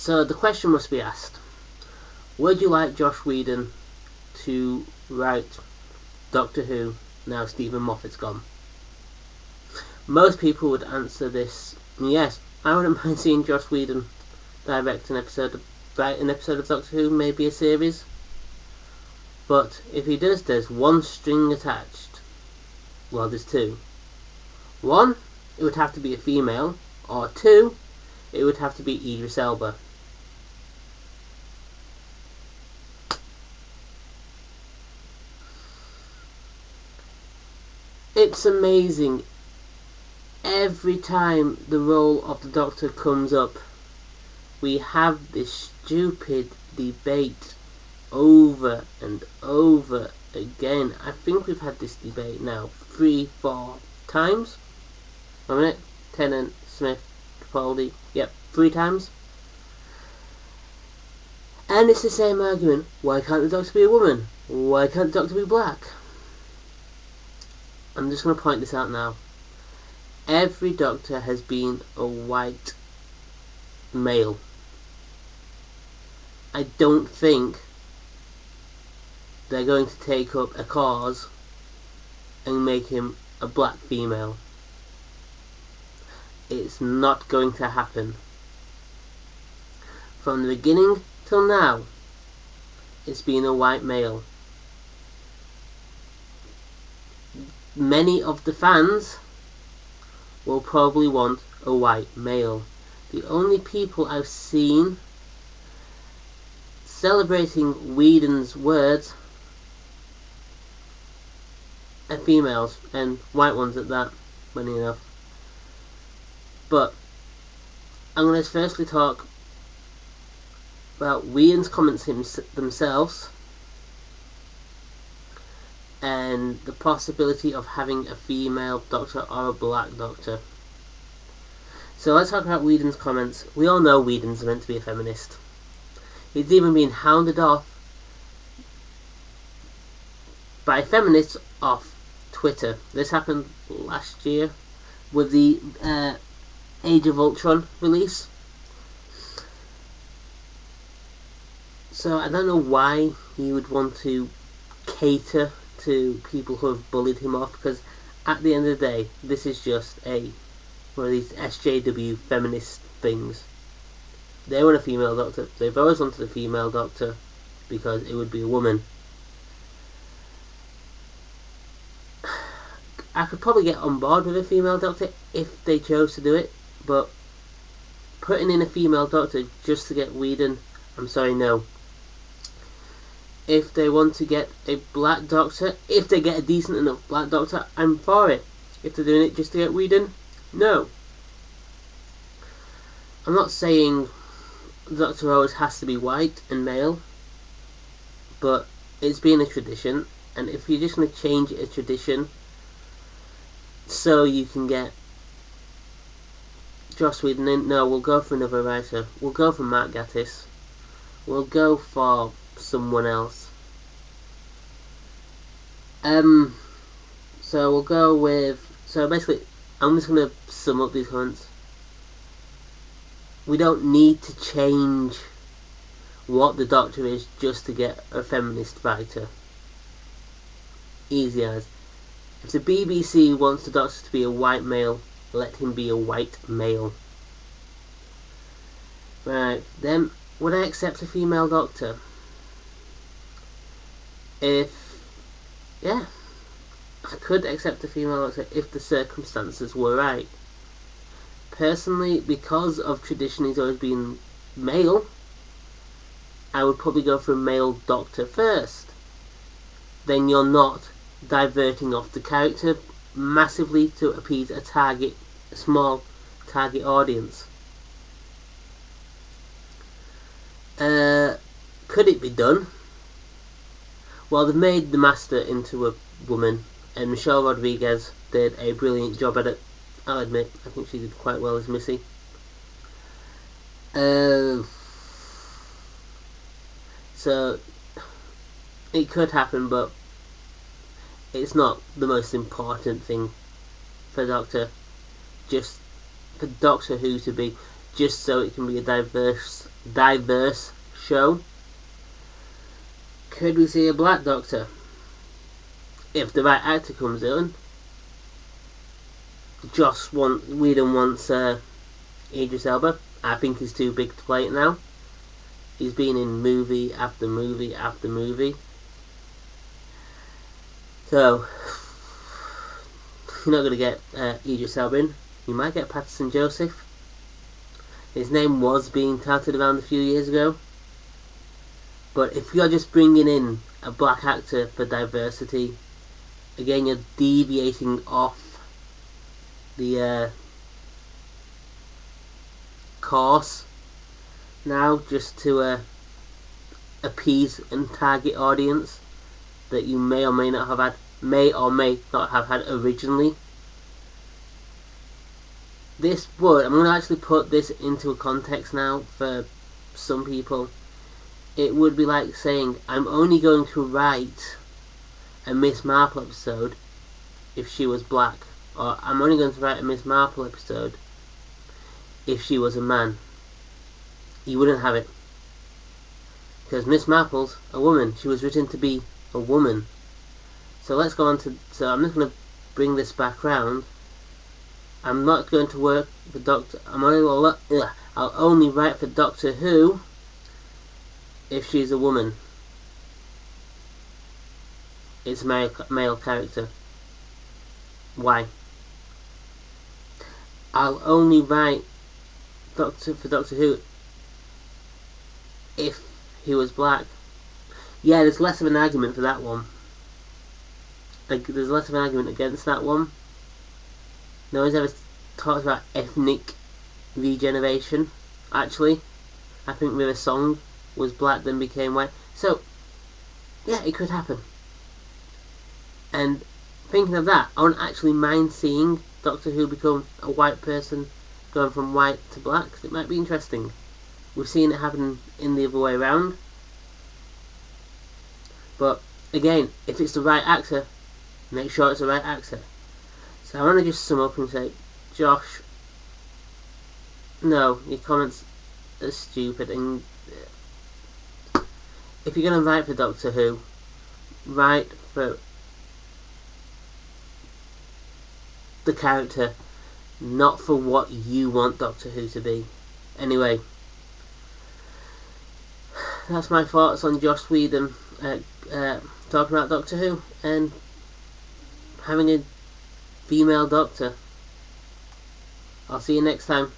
So the question must be asked, would you like Joss Whedon to write Doctor Who now Stephen Moffat's gone? Most people would answer this, yes, I wouldn't mind seeing Joss Whedon direct an episode of Doctor Who, maybe a series. But if he does, there's one string attached. Well, there's two. One, it would have to be a female, or two, it would have to be Idris Elba. It's amazing. Every time the role of the Doctor comes up, we have this stupid debate over and over again. I think we've had this debate now 3-4 times. Wait a minute. Tennant, Smith, Capaldi. Yep, 3 times. And it's the same argument. Why can't the Doctor be a woman? Why can't the Doctor be black? I'm just going to point this out now. Every Doctor has been a white male. I don't think they're going to take up a cause and make him a black female. It's not going to happen. From the beginning till now, it's been a white male. Many of the fans will probably want a white male. The only people I've seen celebrating Whedon's words are females, and white ones at that, funny enough. But I'm going to firstly talk about Whedon's comments themselves and the possibility of having a female Doctor or a black Doctor. So let's talk about Whedon's comments. We all know Whedon's meant to be a feminist. He's even been hounded off by feminists off Twitter. This happened last year with the Age of Ultron release. So I don't know why he would want to cater to people who have bullied him off, because at the end of the day, this is just one of these SJW feminist things. They want a female Doctor. They've always wanted a female Doctor because it would be a woman. I could probably get on board with a female Doctor if they chose to do it, but putting in a female Doctor just to get Whedon, I'm sorry, no. If they want to get a black Doctor, if they get a decent enough black Doctor, I'm for it. If they're doing it just to get Whedon, no. I'm not saying the Doctor always has to be white and male, but it's been a tradition, and if you're just going to change a tradition so you can get Joss Whedon in, no, we'll go for another writer. We'll go for Mark Gatiss. We'll go for someone else. So we'll go with, so basically I'm just going to sum up these comments. We don't need to change what the Doctor is just to get a feminist writer. Easy as. If the BBC wants the Doctor to be a white male, let him be a white male. Right, then would I accept a female Doctor? Yeah, I could accept a female Doctor if the circumstances were right. Personally, because of tradition he's always been male, I would probably go for a male Doctor first. Then you're not diverting off the character massively to appease a small target audience. Could it be done? Well, they've made the Master into a woman, and Michelle Rodriguez did a brilliant job at it. I'll admit, I think she did quite well as Missy. So it could happen, but it's not the most important thing for Doctor Who to be, just so it can be a diverse diverse show. Could we see a black Doctor? If the right actor comes in. Joss Whedon wants Idris Elba. I think he's too big to play it now. He's been in movie after movie after movie. So, you're not going to get Idris Elba in. You might get Patterson Joseph. His name was being touted around a few years ago. But if you're just bringing in a black actor for diversity, again, you're deviating off the course now, just to appease and target audience that you may or may not have had originally. I'm going to actually put this into a context now for some people. It would be like saying, I'm only going to write a Miss Marple episode if she was black. Or, I'm only going to write a Miss Marple episode if she was a man. You wouldn't have it. Because Miss Marple's a woman. She was written to be a woman. So let's go on to... So I'm just going to bring this back round. I'm not going to work for Doctor... I'll only write for Doctor Who if she's a woman. It's a male character. Why? I'll only write for Doctor Who if he was black. Yeah, there's less of an argument for that one. There's less of an argument against that one. No one's ever talked about ethnic regeneration. Actually, I think River Song was black then became white. So, yeah, it could happen. And thinking of that, I wouldn't actually mind seeing Doctor Who become a white person going from white to black, because it might be interesting. We've seen it happen in the other way around. But, again, if it's the right actor, make sure it's the right actor. So I want to just sum up and say, Josh, no, your comments are stupid, and if you're going to write for Doctor Who, write for the character, not for what you want Doctor Who to be. Anyway, that's my thoughts on Joss Whedon talking about Doctor Who and having a female Doctor. I'll see you next time.